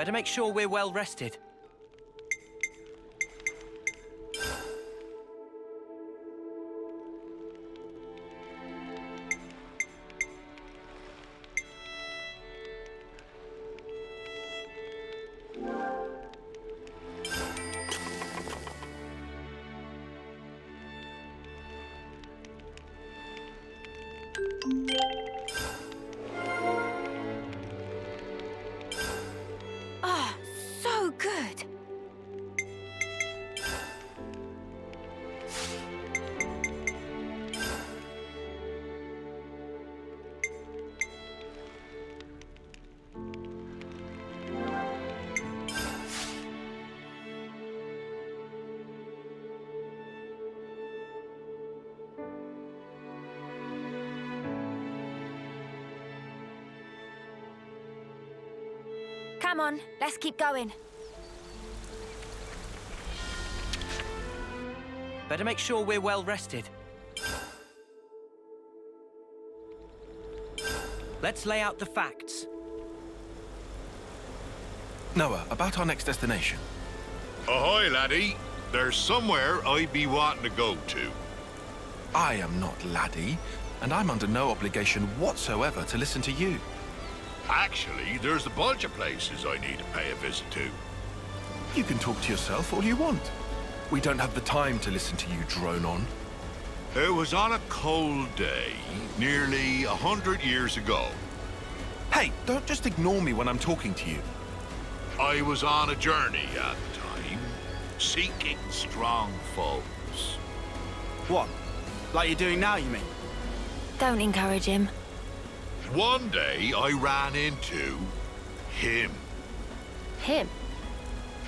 Better make sure we're well rested. Ah, so good. Come on, let's keep going. Better make sure we're well rested. Let's lay out the facts. Noah, about our next destination. Ahoy, laddie. There's somewhere I'd be wanting to go to. I am not laddie, and I'm under no obligation whatsoever to listen to you. Actually, there's a bunch of places I need to pay a visit to. You can talk to yourself all you want. We don't have the time to listen to you drone on. It was on a cold day, nearly 100 years ago. Hey, don't just ignore me when I'm talking to you. I was on a journey at the time, seeking strong foes. What? Like you're doing now, you mean? Don't encourage him. One day, I ran into him. Him?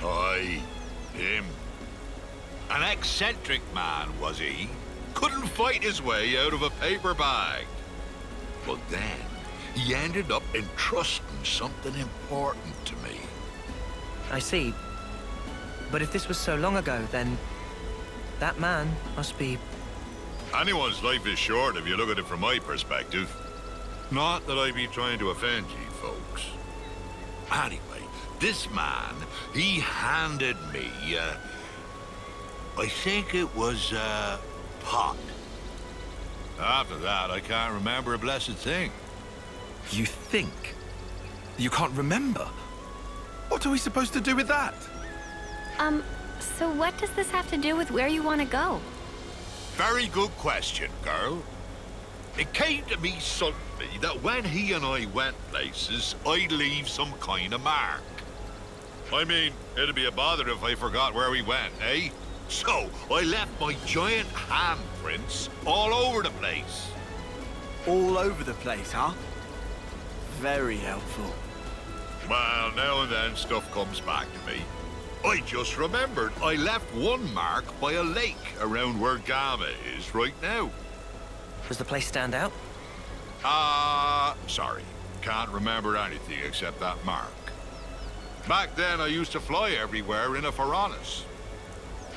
Aye, him. An eccentric man, was he? Couldn't fight his way out of a paper bag. But then, he ended up entrusting something important to me. I see. But if this was so long ago, then that man must be... Anyone's life is short if you look at it from my perspective. Not that I be trying to offend you folks. Anyway, this man, he handed me, I think it was a pot. After that, I can't remember a blessed thing. You think? You can't remember? What are we supposed to do with that? So what does this have to do with where you want to go? Very good question, girl. It came to me suddenly that when he and I went places, I'd leave some kind of mark. I mean, it'd be a bother if I forgot where we went, eh? So, I left my giant handprints all over the place. All over the place, huh? Very helpful. Well, now and then stuff comes back to me. I just remembered I left one mark by a lake around where Gamma is right now. Does the place stand out? Sorry. Can't remember anything except that mark. Back then, I used to fly everywhere in a Pharaonis.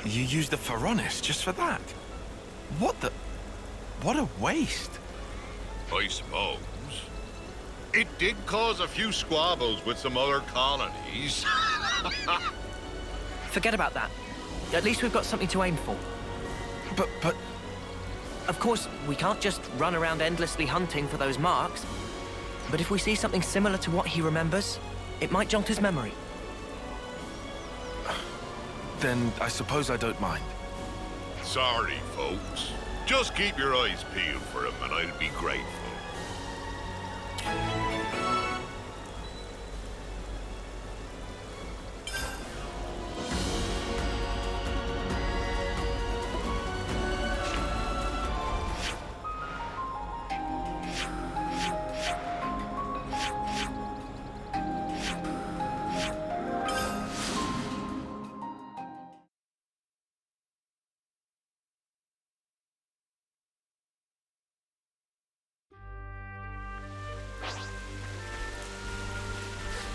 You used the Pharaonis just for that? What the... What a waste. I suppose. It did cause a few squabbles with some other colonies. Forget about that. At least we've got something to aim for. But... Of course, we can't just run around endlessly hunting for those marks. But if we see something similar to what he remembers, it might jog his memory. Then I suppose I don't mind. Sorry, folks. Just keep your eyes peeled for him and I'll be grateful.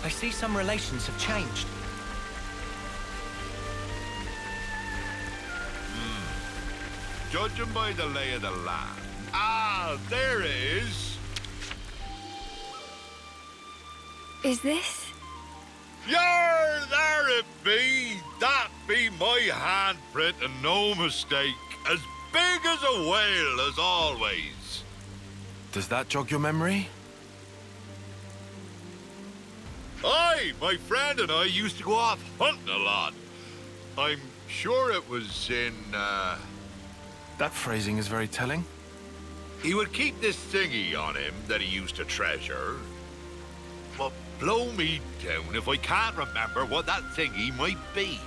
I see some relations have changed. Judging by the lay of the land. Ah, there it is. Is this? Yar, there it be. That be my handprint and no mistake. As big as a whale as always. Does that jog your memory? Aye, my friend and I used to go off hunting a lot. I'm sure it was in, That phrasing is very telling. He would keep this thingy on him that he used to treasure. But blow me down if I can't remember what that thingy might be.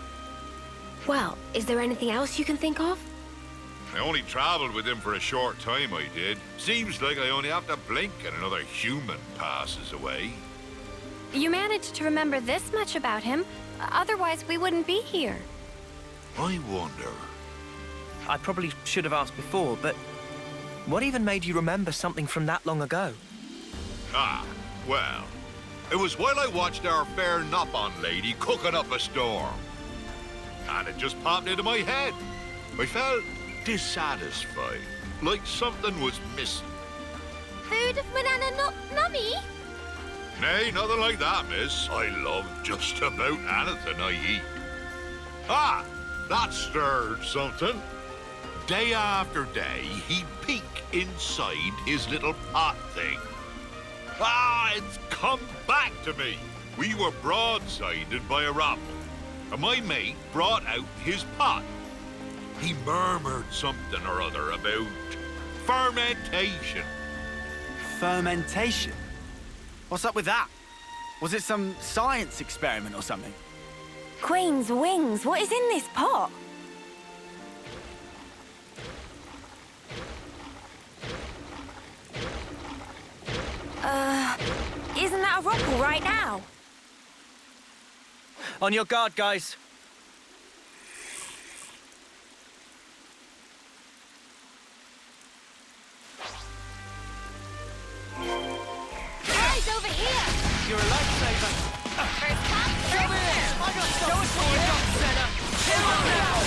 Well, is there anything else you can think of? I only traveled with him for a short time, I did. Seems like I only have to blink and another human passes away. You managed to remember this much about him. Otherwise, we wouldn't be here. I wonder. I probably should have asked before, but what even made you remember something from that long ago? Ah, well, it was while I watched our fair Nop-on lady cooking up a storm. And it just popped into my head. I felt dissatisfied, like something was missing. Food of banana nummy? Nay, nothing like that, miss. I love just about anything I eat. Ah, that stirred something. Day after day, he'd peek inside his little pot thing. Ah, it's come back to me. We were broadsided by a robber, and my mate brought out his pot. He murmured something or other about fermentation. Fermentation? What's up with that? Was it some science experiment or something? Queen's wings, what is in this pot? Isn't that a rockel right now? On your guard, guys. Guys, over here! You're a lifesaver. First come, Show first me it. serve. I got Show us what you got, Senna. Come on now.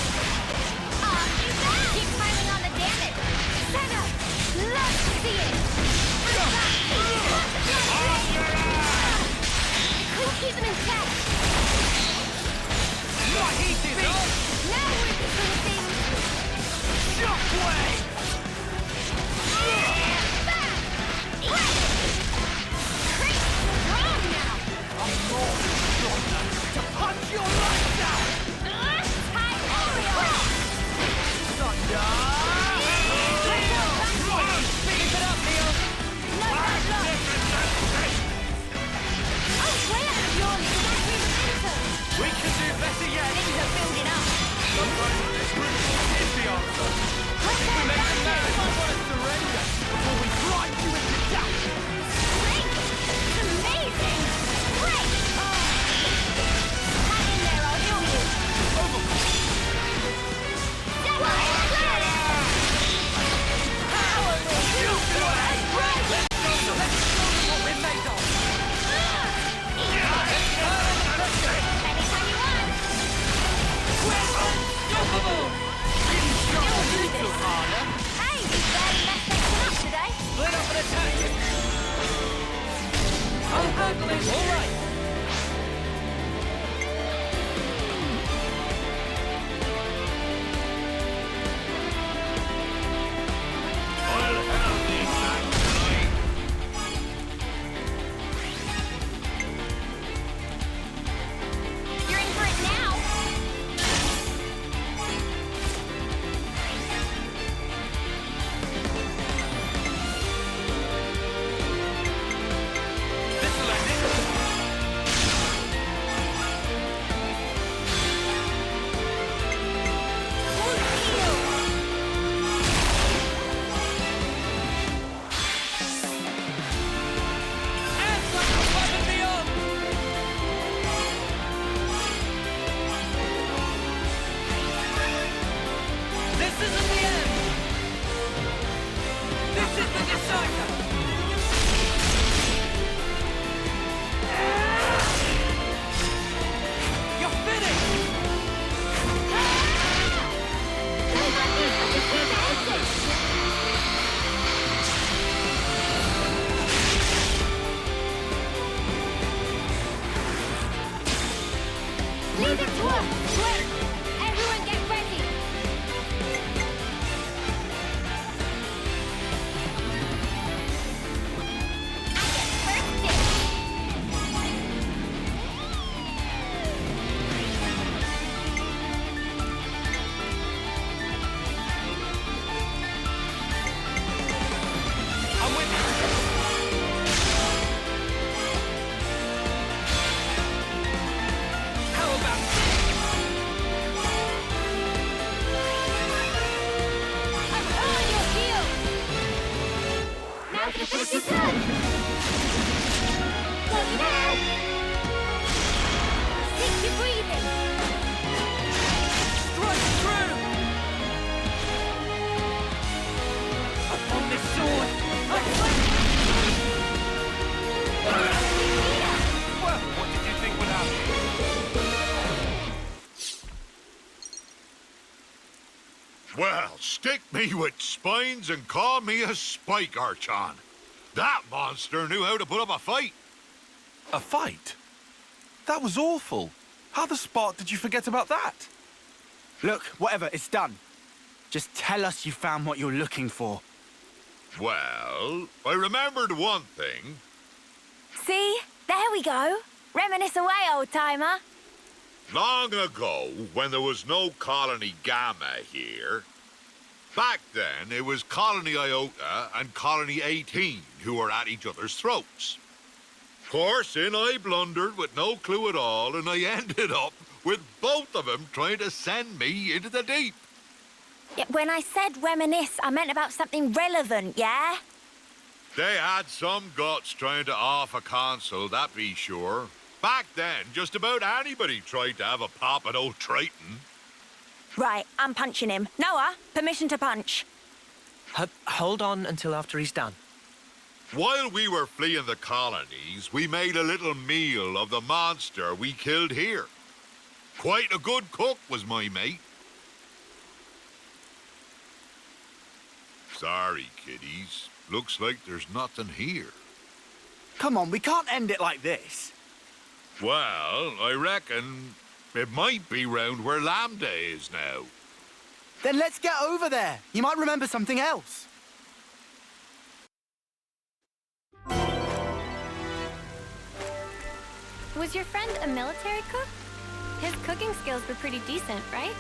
You back! Keep piling on the damage. Senna, love to see it. We'll keep them in check. My heat is on. Now we're doing things. Shockwave. Back! Great! Strong now! I'm more strong enough to punch your lights out. Tyorial! Thunder. Keep it up, Neil. Not that long! Oh, where? You're exactly the We can do better yet. Things are building up. Sometimes this route is the answer. What's We make that the man who want to surrender before we drive you into death. Great! It's amazing! Great! Hang in there, I'll heal you. Power will heal you! Let's show them what we're made of. Anytime you want. Unstoppable. You'll do this. Harder. Hey, you barely messed things up today. Split up and attack it. I'll handle it. All right. I'll have this back tonight. You're in for it now. This'll end it. off the pushy sun! Look now! Take your breathing! Strike through! Upon this sword! Well, what did you think would happen? Well, stick me with spines and call me a spike archon. That monster knew how to put up a fight. A fight? That was awful. How the spark did you forget about that? Look, whatever, it's done. Just tell us you found what you're looking for. Well, I remembered one thing. See? There we go. Reminisce away, old-timer. Long ago, when there was no Colonia Gamma here, back then it was Colony Iota and Colony 18 who were at each other's throats. Of course, in I blundered with no clue at all, and I ended up with both of them trying to send me into the deep. Yeah, when I said reminisce, I meant about something relevant, yeah? They had some guts trying to off a console, that be sure. Back then, just about anybody tried to have a pop at old Triton. Right, I'm punching him. Noah, permission to punch. Hold on until after he's done. While we were fleeing the colonies, we made a little meal of the monster we killed here. Quite a good cook was my mate. Sorry, kiddies. Looks like there's nothing here. Come on, we can't end it like this. Well, I reckon it might be round where Lambda is now. Then let's get over there. You might remember something else. Was your friend a military cook? His cooking skills were pretty decent, right?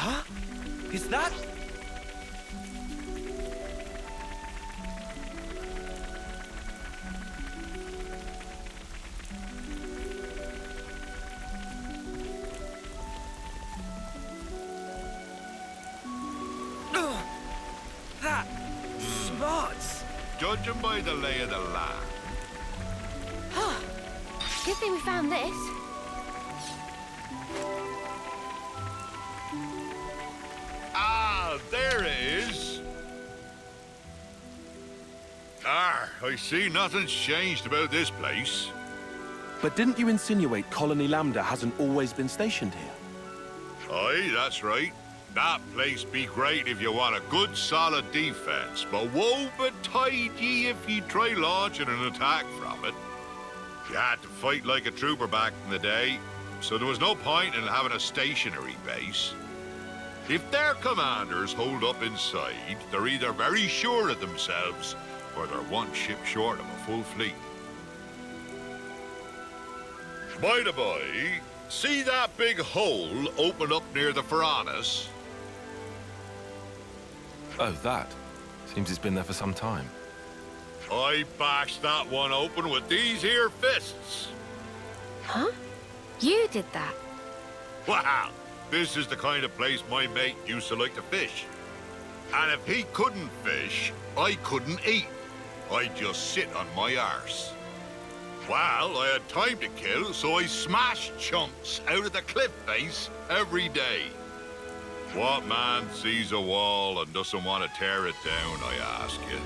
Huh? Is that... Ugh. That... smarts. Judging by the lay of the land, Good thing we found this. ah, there it is. Ah, I see nothing's changed about this place. But didn't you insinuate Colony Lambda hasn't always been stationed here? Aye, that's right. That place be great if you want a good solid defense, but woe betide ye if you try launching an attack from it. You had to fight like a trooper back in the day, so there was no point in having a stationary base. If their commanders hold up inside, they're either very sure of themselves, or they're one ship short of a full fleet. By the by, see that big hole open up near the Faranis? Oh, that. Seems it's been there for some time. I bashed that one open with these here fists. Huh? You did that? Wow, this is the kind of place my mate used to like to fish. And if he couldn't fish, I couldn't eat. I'd just sit on my arse. Well, I had time to kill, so I smashed chunks out of the cliff face every day. What man sees a wall and doesn't want to tear it down, I ask you?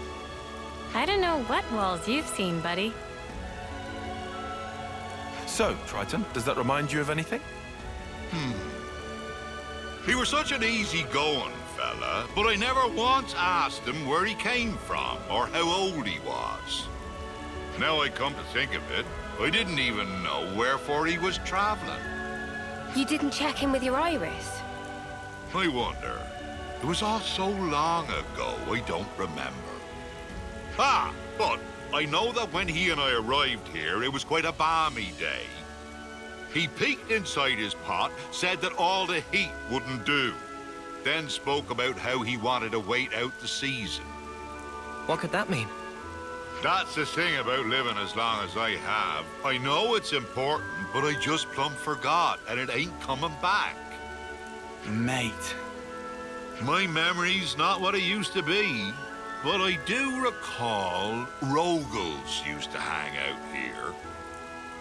I don't know what walls you've seen, buddy. So, Triton, does that remind you of anything? He was such an easy-going fella, but I never once asked him where he came from or how old he was. Now I come to think of it, I didn't even know wherefore he was traveling. You didn't check in with your iris? I wonder. It was all so long ago, I don't remember. Ah, but I know that when he and I arrived here, it was quite a balmy day. He peeked inside his pot, said that all the heat wouldn't do, then spoke about how he wanted to wait out the season. What could that mean? That's the thing about living as long as I have. I know it's important, but I just plumb forgot, and it ain't coming back. Mate. My memory's not what it used to be, but I do recall Rogals used to hang out here.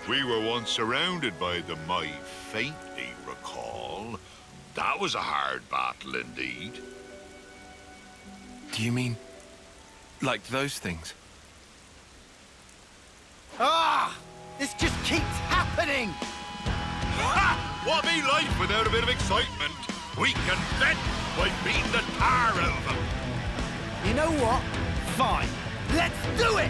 We were once surrounded by them, I faintly recall. That was a hard battle indeed. Do you mean like those things? Ah! This just keeps happening! Ha! What be life without a bit of excitement? We can vent by beating the tar out of them. You know what? Fine. Let's do it!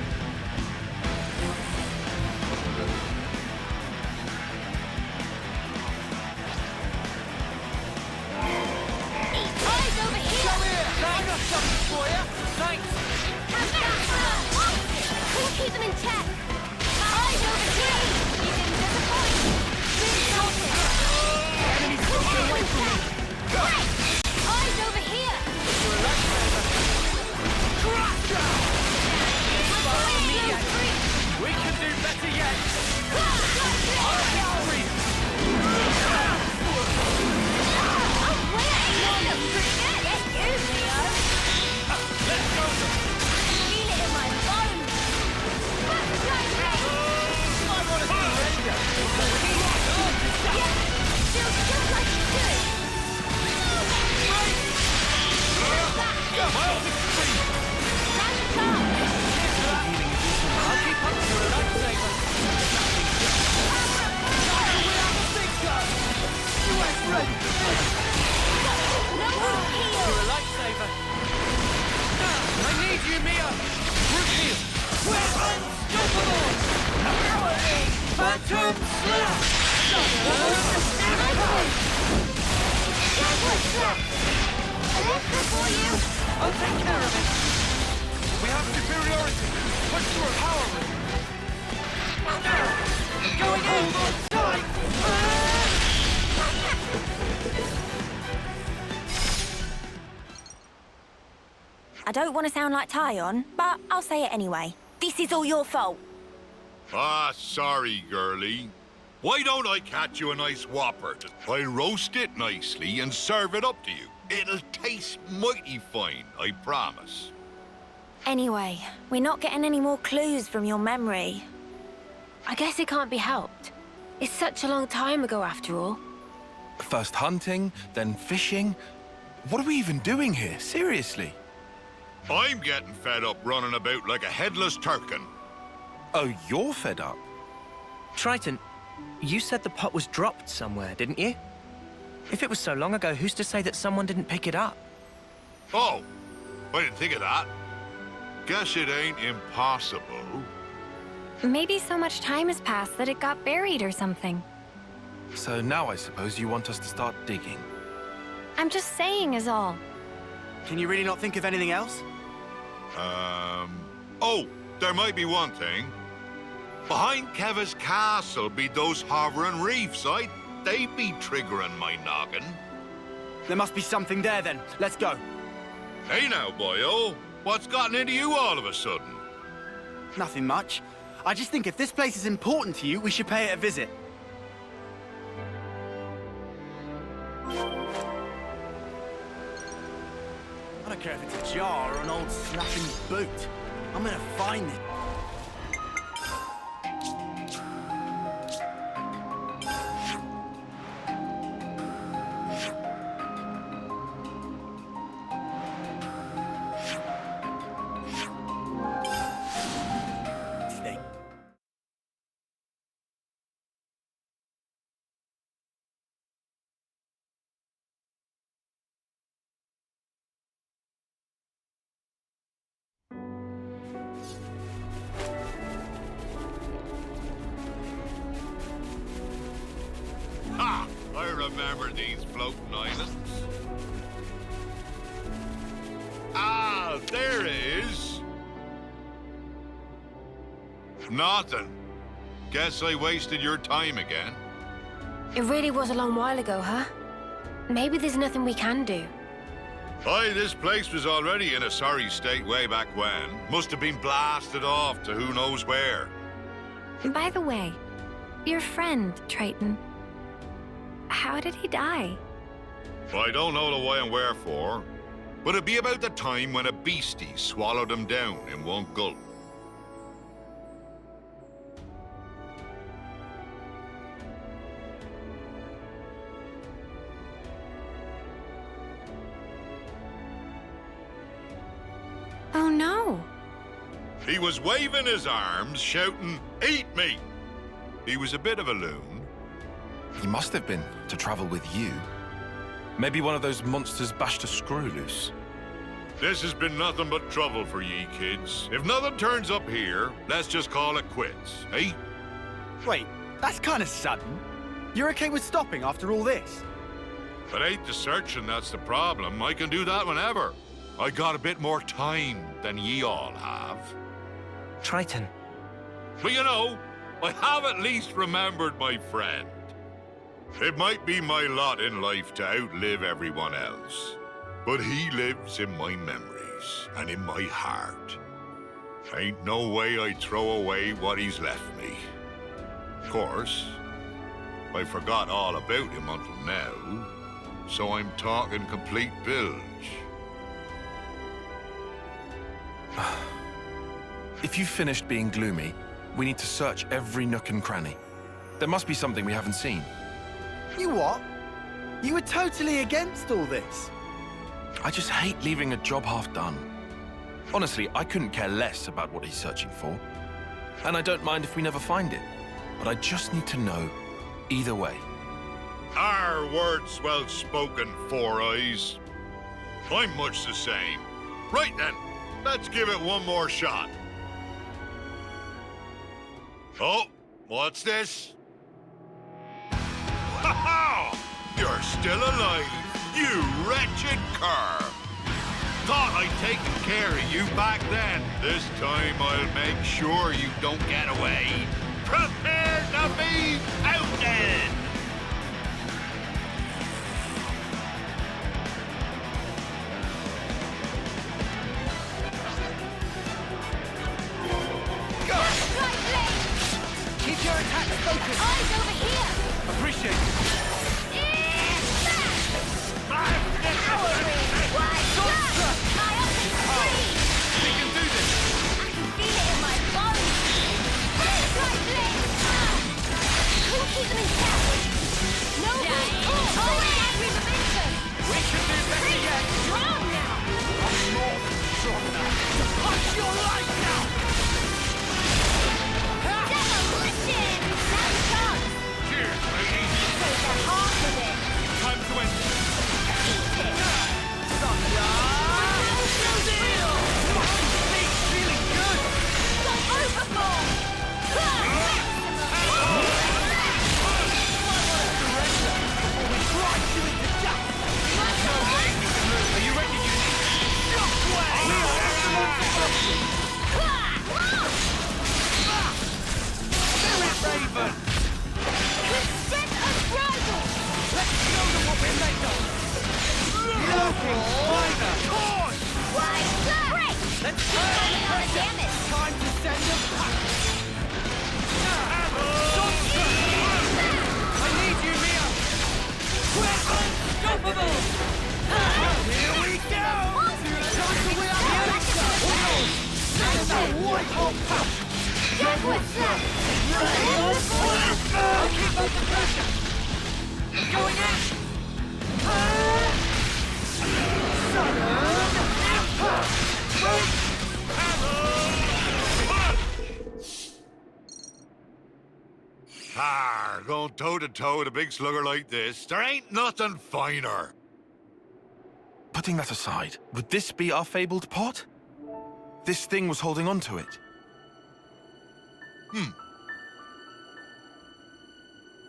Eyes over here! Come here! I got something for you! Thanks! Couldn't keep them in check. Eyes over here! You didn't disappoint! Big salted! Enemies pushing away from me! Great! Eyes over here! We can do better yet! I don't want to sound like Tyon, but I'll say it anyway. This is all your fault. Ah, sorry, girlie. Why don't I catch you a nice whopper? I'll roast it nicely and serve it up to you. It'll taste mighty fine, I promise. Anyway, we're not getting any more clues from your memory. I guess it can't be helped. It's such a long time ago after all. First hunting, then fishing. What are we even doing here? Seriously? I'm getting fed up running about like a headless turkin. Oh, you're fed up? Triton, you said the pot was dropped somewhere, didn't you? If it was so long ago, who's to say that someone didn't pick it up? Oh, I didn't think of that. Guess it ain't impossible. Maybe so much time has passed that it got buried or something. So now I suppose you want us to start digging. I'm just saying is all. Can you really not think of anything else? Oh, there might be one thing. Behind Keva's castle be those hovering reefs, they be triggering my noggin. There must be something there then. Let's go. Hey now, boyo. What's gotten into you all of a sudden? Nothing much. I just think if this place is important to you, we should pay it a visit. I don't care if it's a jar or an old snapping boot. I'm gonna find it. Stay. remember these floating islands. Ah, there it is. Nothing. Guess I wasted your time again. It really was a long while ago, huh? Maybe there's nothing we can do. Aye, this place was already in a sorry state way back when. Must have been blasted off to who knows where. By the way, your friend, Triton, how did he die? I don't know the why and wherefore, but it'd be about the time when a beastie swallowed him down in one gulp. Oh no. He was waving his arms, shouting, "Eat me!" He was a bit of a loon. He must have been, to travel with you. Maybe one of those monsters bashed a screw loose. This has been nothing but trouble for ye kids. If nothing turns up here, let's just call it quits, eh? Wait, that's kind of sudden. You're okay with stopping after all this? If it ain't the searching that's the problem, I can do that whenever. I got a bit more time than ye all have. Triton. But you know, I have at least remembered my friend. It might be my lot in life to outlive everyone else, but he lives in my memories and in my heart. Ain't no way I'd throw away what he's left me. Of course, I forgot all about him until now, so I'm talking complete bilge. If you've finished being gloomy, we need to search every nook and cranny. There must be something we haven't seen. You what? You were totally against all this. I just hate leaving a job half done. Honestly, I couldn't care less about what he's searching for. And I don't mind if we never find it. But I just need to know either way. Our words well spoken, Four Eyes. I'm much the same. Right then, let's give it one more shot. Oh, what's this? Ha ha! You're still alive, you wretched cur! Thought I'd taken care of you back then. This time I'll make sure you don't get away. Prepare to be outed! Keep your attacks focused. Eyes over here! Appreciate it. We can do this. I can feel it in my bones! We'll keep them in check! No good! Always angry momentum! We can do better yet. Strong now! I'm more than strong enough to punch your life out. Demolition! Now it comes! Cheers, ladies! Take the heart of it! Time to end this. Eat it! Feeling good. Go overboard! Are you ready, unit? Spirit Raven! Set a bridle! Let's show them what we're made of! Looking spider! Why, break! Let's Keep running on the damage! Time to send them back! I need you, Mia! We're unstoppable! Here we go! Time to win our answer! Send that white hot push! Get what's left! I'll keep up the pressure! Going in! Ah, going toe-to-toe with a big slugger like this, there ain't nothing finer. Putting that aside, would this be our fabled pot? This thing was holding on to it.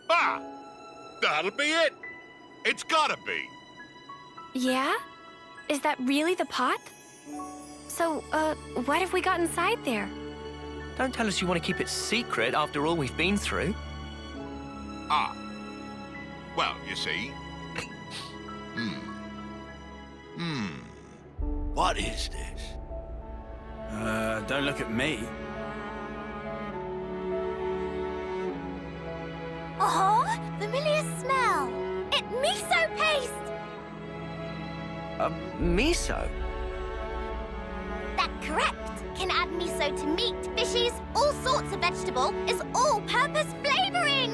Ah! That'll be it! It's gotta be. Yeah? Is that really the pot? So, what have we got inside there? Don't tell us you want to keep it secret after all we've been through. Ah. Well, you see. What is this? Don't look at me. Oh, familiar smell. It's miso paste. Miso? That's correct. Can add miso to meat, fishes, all sorts of vegetable. It's all-purpose flavoring.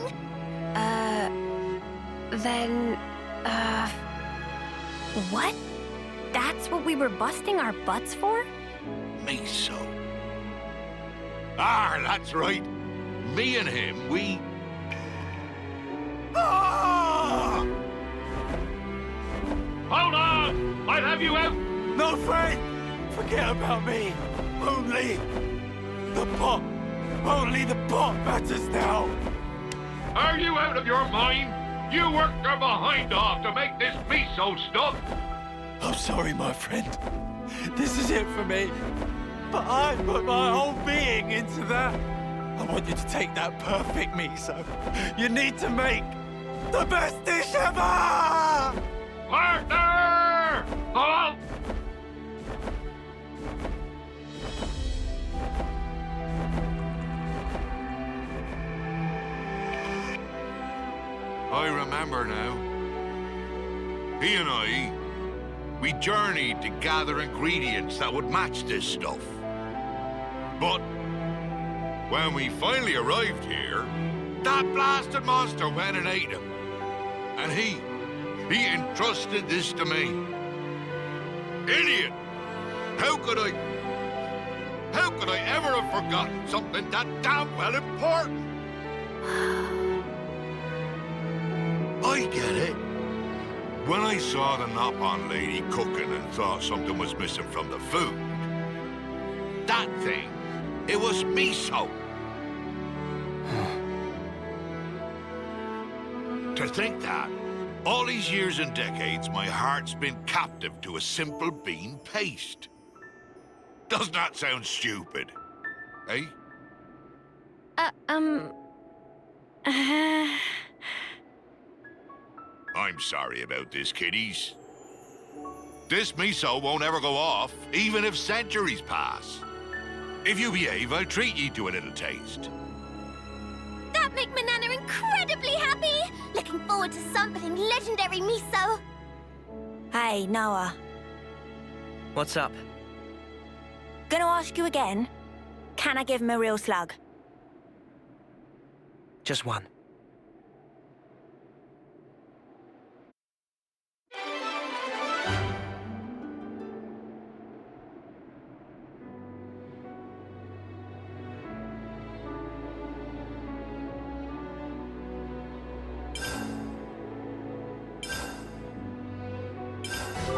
What? That's what we were busting our butts for? Miso. Ah, that's right. Me and him, we... Ah! Hold on! I'll have you out! No, Frank! Forget about me. Only the pot. Only the pot matters now. Are you out of your mind? You worked your behind off to make this miso stuff! I'm sorry, my friend. This is it for me. But I put my whole being into that. I want you to take that perfect miso. You need to make the best dish ever! Partner! Halt! I remember now. He and I, we journeyed to gather ingredients that would match this stuff. But when we finally arrived here, that blasted monster went and ate him. And he entrusted this to me. Idiot! How could I ever have forgotten something that damn well important? I get it. When I saw the Nopon lady cooking and thought something was missing from the food, that thing, it was miso. To think that, all these years and decades, my heart's been captive to a simple bean paste. Does that sound stupid? Eh? I'm sorry about this, kiddies. This miso won't ever go off, even if centuries pass. If you behave, I'll treat ye to a little taste. That makes my Nana incredibly happy. Looking forward to sampling legendary miso. Hey, Noah. What's up? Gonna ask you again. Can I give him a real slug? Just one.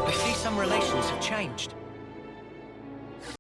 I see some relations have changed.